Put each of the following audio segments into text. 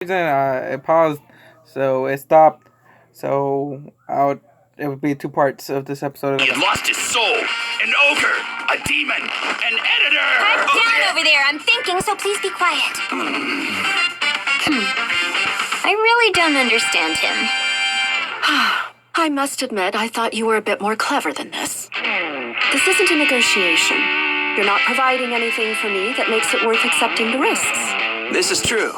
reason it paused, so it stopped. It would be two parts of this episode. He had lost his soul, an ogre, a demon, an editor. Pipe down over there. I'm thinking, so please be quiet. I really don't understand him. I must admit, I thought you were a bit more clever than this. This isn't a negotiation. You're not providing anything for me that makes it worth accepting the risks. This is true,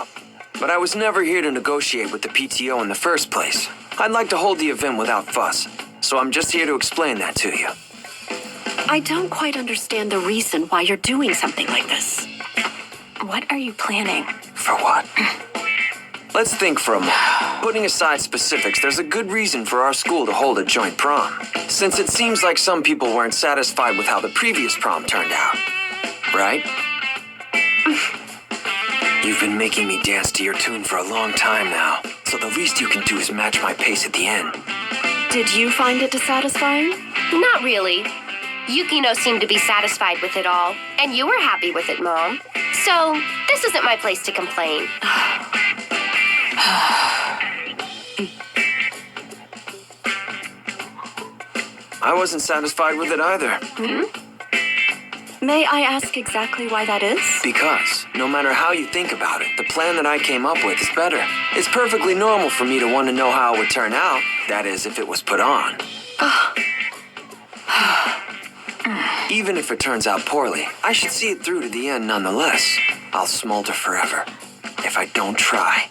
but I was never here to negotiate with the PTO in the first place. I'd like to hold the event without fuss, so I'm just here to explain that to you. I don't quite understand the reason why you're doing something like this. What are you planning? For what? Let's think for a moment. Putting aside specifics, there's a good reason for our school to hold a joint prom. Since it seems like some people weren't satisfied with how the previous prom turned out. Right? You've been making me dance to your tune for a long time now, so the least you can do is match my pace at the end. Did you find it dissatisfying? Not really. Yukino seemed to be satisfied with it all, and you were happy with it, Mom. So, this isn't my place to complain. I wasn't satisfied with it either. May I ask exactly why that is? Because, no matter how you think about it, the plan that I came up with is better. It's perfectly normal for me to want to know how it would turn out. That is, if it was put on. Even if it turns out poorly, I should see it through to the end nonetheless. I'll smolder forever if I don't try.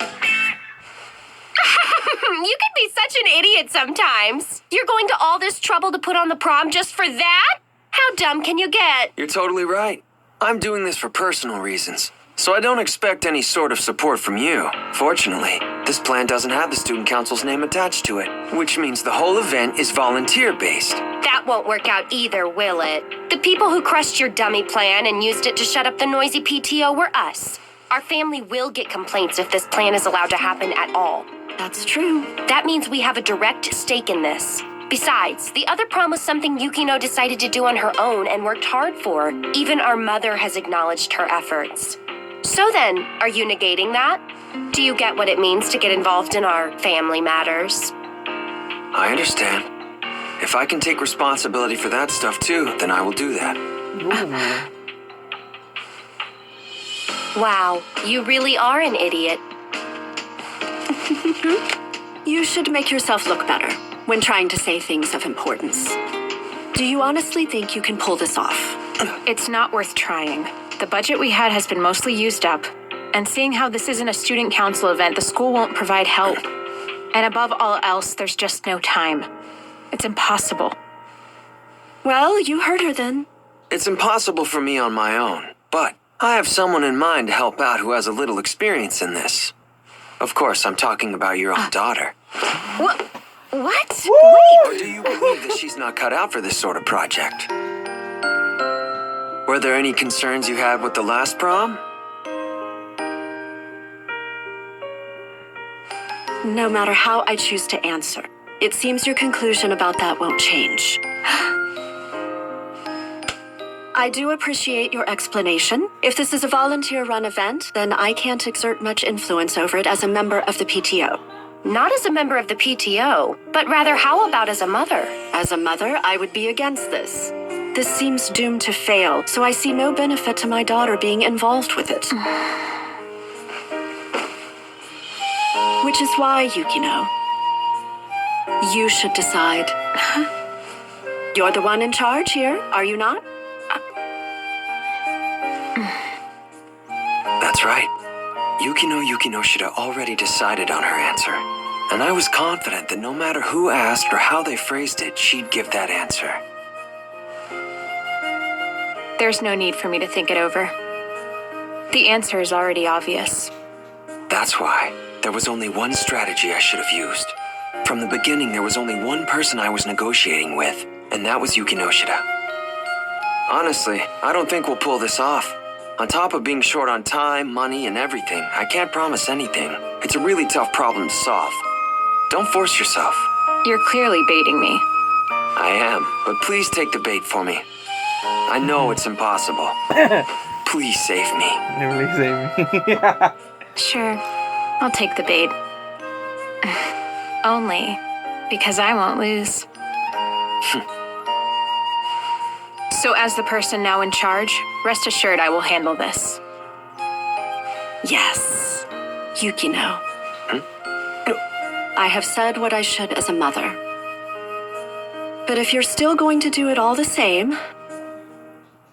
You can be such an idiot sometimes. You're going to all this trouble to put on the prom just for that? How dumb can you get? You're totally right. I'm doing this for personal reasons, so I don't expect any sort of support from you. Fortunately, this plan doesn't have the student council's name attached to it, which means the whole event is volunteer-based. That won't work out either, will it? The people who crushed your dummy plan and used it to shut up the noisy PTO were us. Our family will get complaints if this plan is allowed to happen at all. That's true. That means we have a direct stake in this. Besides, the other prom was something Yukino decided to do on her own and worked hard for. Even our mother has acknowledged her efforts. So then, are you negating that? Do you get what it means to get involved in our family matters? I understand. If I can take responsibility for that stuff too, then I will do that. Wow, you really are an idiot. You should make yourself look better when trying to say things of importance. Do you honestly think you can pull this off? It's not worth trying. The budget we had has been mostly used up, and seeing how this isn't a student council event, the school won't provide help. And above all else, there's just no time. It's impossible. Well, you heard her then. It's impossible for me on my own, but I have someone in mind to help out who has a little experience in this. Of course, I'm talking about your own daughter. What? What? Or do you believe that she's not cut out for this sort of project? Were there any concerns you had with the last prom? No matter how I choose to answer, it seems your conclusion about that won't change. I do appreciate your explanation. If this is a volunteer-run event, then I can't exert much influence over it as a member of the PTO. Not as a member of the PTO, but rather how about as a mother? As a mother, I would be against this. This seems doomed to fail, so I see no benefit to my daughter being involved with it. Which is why, Yukino, you should decide. You're the one in charge here, are you not? That's right. Yukino Yukinoshita already decided on her answer. And I was confident that no matter who asked or how they phrased it, she'd give that answer. There's no need for me to think it over. The answer is already obvious. That's why there was only one strategy I should have used. From the beginning, there was only one person I was negotiating with, and that was Yukinoshita. Honestly, I don't think we'll pull this off. On top of being short on time, money, and everything, I can't promise anything. It's a really tough problem to solve. Don't force yourself. You're clearly baiting me. I am, but please take the bait for me. I know it's impossible. Please save me. Never really save me. Sure. I'll take the bait. Only because I won't lose. So as the person now in charge, rest assured I will handle this. Yes, Yukino. I have said what I should as a mother. But if you're still going to do it all the same,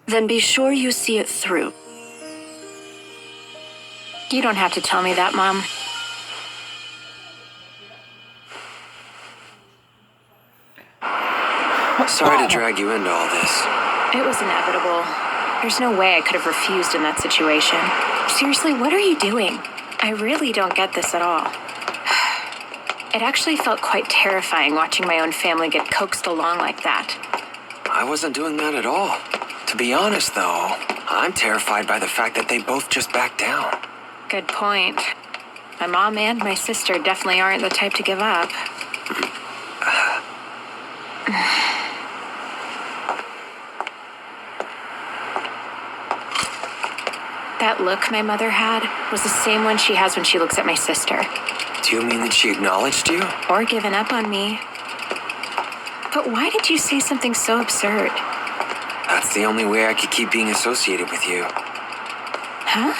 then be sure you see it through. You don't have to tell me that, Mom. Sorry to drag you into all this. It was inevitable. There's no way I could have refused in that situation. Seriously, what are you doing? I really don't get this at all. It actually felt quite terrifying watching my own family get coaxed along like that. I wasn't doing that at all. To be honest, though, I'm terrified by the fact that they both just backed down. Good point. My mom and my sister definitely aren't the type to give up. That look my mother had was the same one she has when she looks at my sister. Do you mean that she acknowledged you? Or given up on me. But why did you say something so absurd? That's the only way I could keep being associated with you. Huh?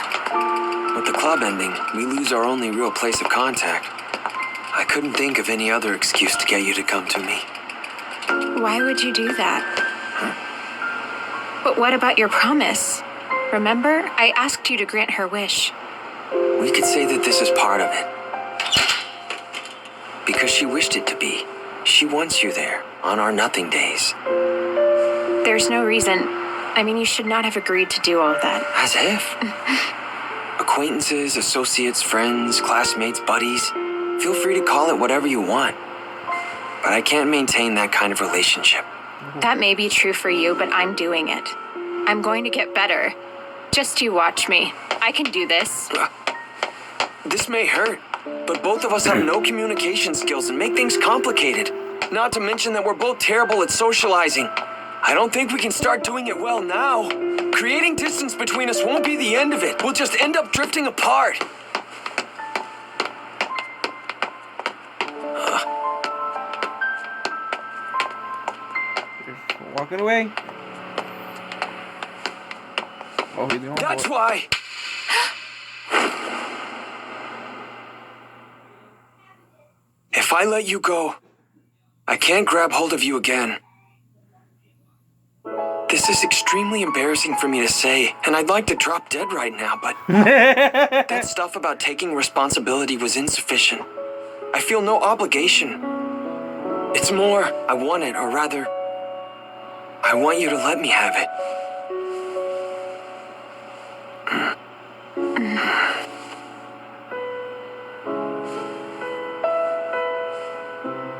With the club ending, we lose our only real place of contact. I couldn't think of any other excuse to get you to come to me. Why would you do that? But what about your promise? Remember, I asked you to grant her wish. We could say that this is part of it. Because she wished it to be. She wants you there, on our nothing days. There's no reason. I mean, you should not have agreed to do all of that. As if. Acquaintances, associates, friends, classmates, buddies. Feel free to call it whatever you want. But I can't maintain that kind of relationship. That may be true for you, but I'm doing it. I'm going to get better. Just you watch me. I can do this. This may hurt, but both of us have no communication skills and make things complicated. Not to mention that we're both terrible at socializing. I don't think we can start doing it well now. Creating distance between us won't be the end of it. We'll just end up drifting apart. Walking away. Oh, he's going That's for it. why. If I let you go, I can't grab hold of you again. This is extremely embarrassing for me to say, and I'd like to drop dead right now, but that stuff about taking responsibility was insufficient. I feel no obligation. It's more, I want it, or rather, I want you to let me have it.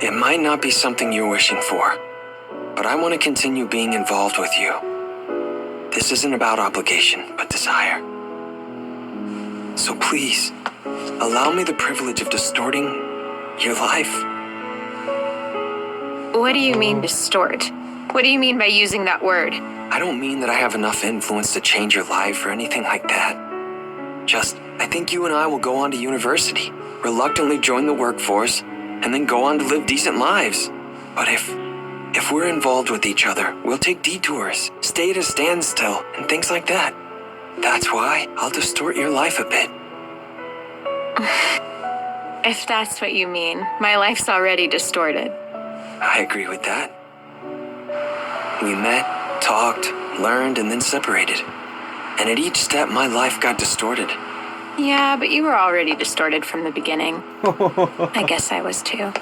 It might not be something you're wishing for, but I want to continue being involved with you. This isn't about obligation, but desire. So please, allow me the privilege of distorting your life. What do you mean, distort? What do you mean by using that word? I don't mean that I have enough influence to change your life or anything like that. Just, I think you and I will go on to university, reluctantly join the workforce, and then go on to live decent lives. But if we're involved with each other, we'll take detours, stay at a standstill, and things like that. That's why I'll distort your life a bit. If that's what you mean, my life's already distorted. I agree with that. We met, talked, learned, and then separated. And at each step, my life got distorted. Yeah, but you were already distorted from the beginning. I guess I was too.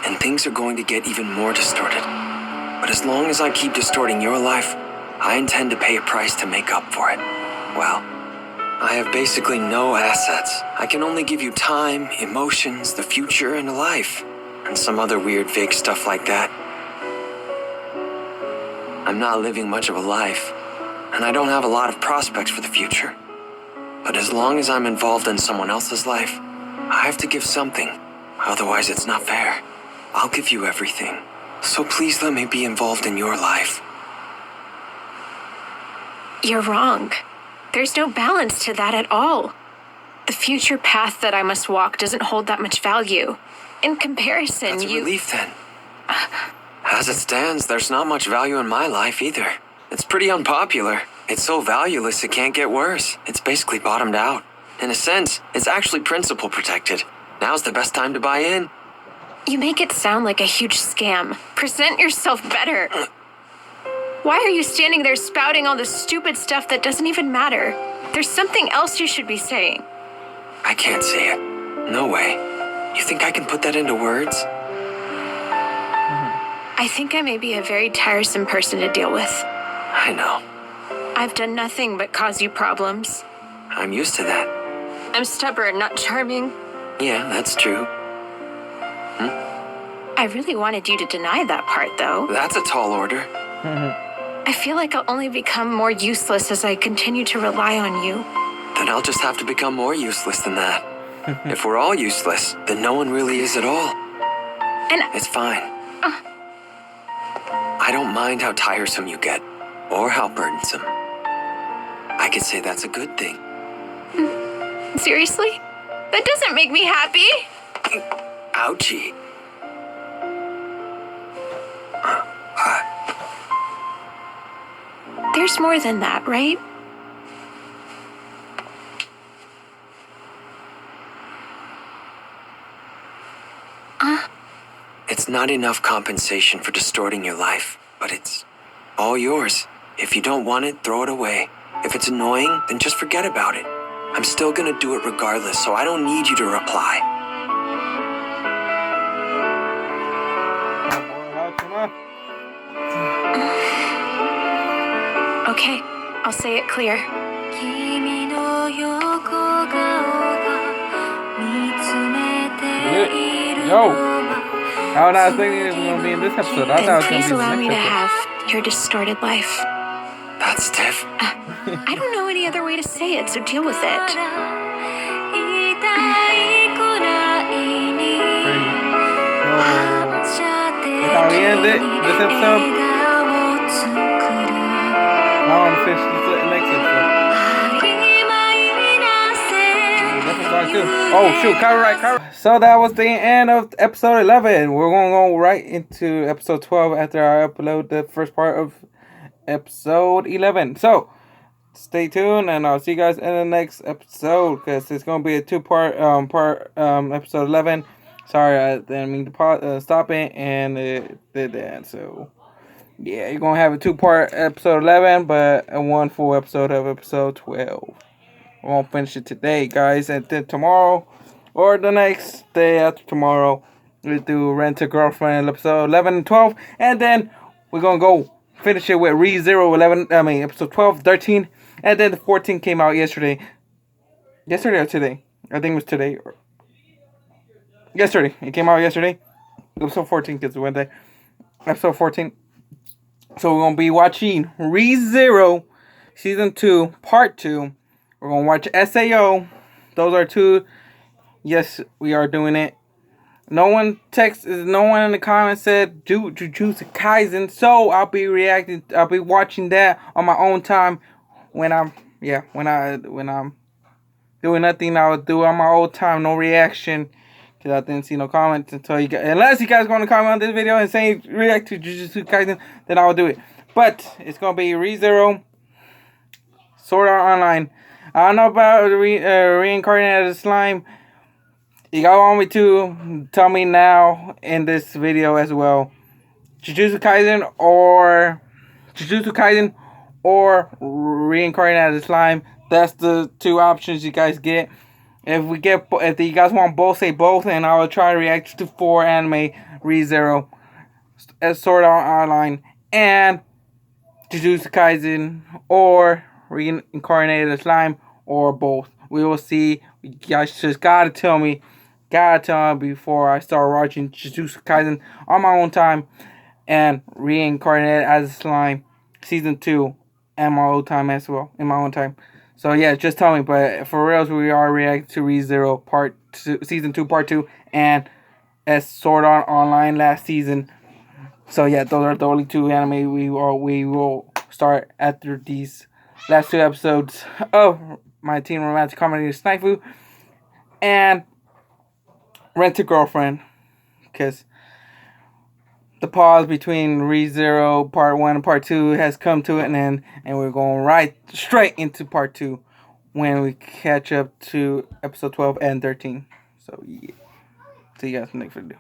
And things are going to get even more distorted. But as long as I keep distorting your life, I intend to pay a price to make up for it. Well, I have basically no assets. I can only give you time, emotions, the future, and a life. And some other weird, vague stuff like that. I'm not living much of a life, and I don't have a lot of prospects for the future. But as long as I'm involved in someone else's life, I have to give something. Otherwise, it's not fair. I'll give you everything. So please let me be involved in your life. You're wrong. There's no balance to that at all. The future path that I must walk doesn't hold that much value. In comparison, That's a relief then. As it stands, there's not much value in my life either. It's pretty unpopular. It's so valueless it can't get worse. It's basically bottomed out. In a sense, it's actually principal protected. Now's the best time to buy in. You make it sound like a huge scam. Present yourself better. Why are you standing there spouting all this stupid stuff that doesn't even matter? There's something else you should be saying. I can't say it. No way. You think I can put that into words? I think I may be a very tiresome person to deal with. I know. I've done nothing but cause you problems. I'm used to that. I'm stubborn, not charming. Yeah, that's true. I really wanted you to deny that part, though. That's a tall order. I feel like I'll only become more useless as I continue to rely on you. Then I'll just have to become more useless than that. If we're all useless, then no one really is at all. And It's fine. I don't mind how tiresome you get, or how burdensome. I could say that's a good thing. seriously? That doesn't make me happy. Ouchie. There's more than that, right? It's not enough compensation for distorting your life, but it's all yours. If you don't want it, throw it away. If it's annoying, then just forget about it. I'm still gonna do it regardless, so I don't need you to reply. Okay, I'll say it clear. Yo, I was not thinking it was gonna be in this episode. I thought it Then was gonna please be the allow me next to episode. have your distorted life. That's stiff. I don't know any other way to say it, so deal with it. That's how we end it. This episode. I want to finish the next episode. That's a song too. Oh shoot, copyright. So that was the end of episode 11. We're gonna go right into episode 12 after I upload the first part of episode 11. So stay tuned, and I'll see you guys in the next episode, because it's gonna be a two-part episode 11. Sorry, I didn't mean to stop it, and it did that. So yeah, you're gonna have a two-part episode 11, but a one full episode of episode 12. We won't finish it today, guys, and then tomorrow or the next day after tomorrow we do Rent a Girlfriend episode 11 and 12, and then we're gonna go finish it with ReZero 11. I mean episode 12, 13, and then the 14 came out yesterday. Yesterday or today? I think it was today. Yesterday. It came out yesterday. Episode 14 because it went there. Episode 14. So we're gonna be watching ReZero season 2, part 2. We're gonna watch SAO. Those are two. Yes, we are doing it. No one in the comments said Jujutsu Kaisen, so I'll be watching that on my own time when I'm doing nothing. I'll do it on my own time, no reaction, because I didn't see no comments unless you guys gonna comment on this video and say react to Jujutsu Kaisen, then I'll do it. But it's gonna be ReZero, Sword Art Online. I don't know about reincarnated slime. You guys want me to tell me now in this video as well. Jujutsu Kaisen or reincarnated slime. That's the two options you guys get. If you guys want both, say both, and I will try to react to 4 anime: ReZero, Sword Art Online, and Jujutsu Kaisen, or reincarnated slime, or both. We will see. You guys just gotta tell me before I start watching Jujutsu Kaisen on my own time and reincarnated as a slime season 2 and my own time as well, in my own time. So yeah, just tell me. But for reals, we are reacting to ReZero part 2, season 2 part 2, and as Sword Art Online last season. So yeah, those are the only two anime we will start after these last two episodes of my teen romantic comedy SNAFU. and Rent a Girlfriend, because the pause between ReZero Part 1 and Part 2 has come to an end, and we're going right straight into Part 2 when we catch up to episode 12 and 13. So, yeah. See you guys next video.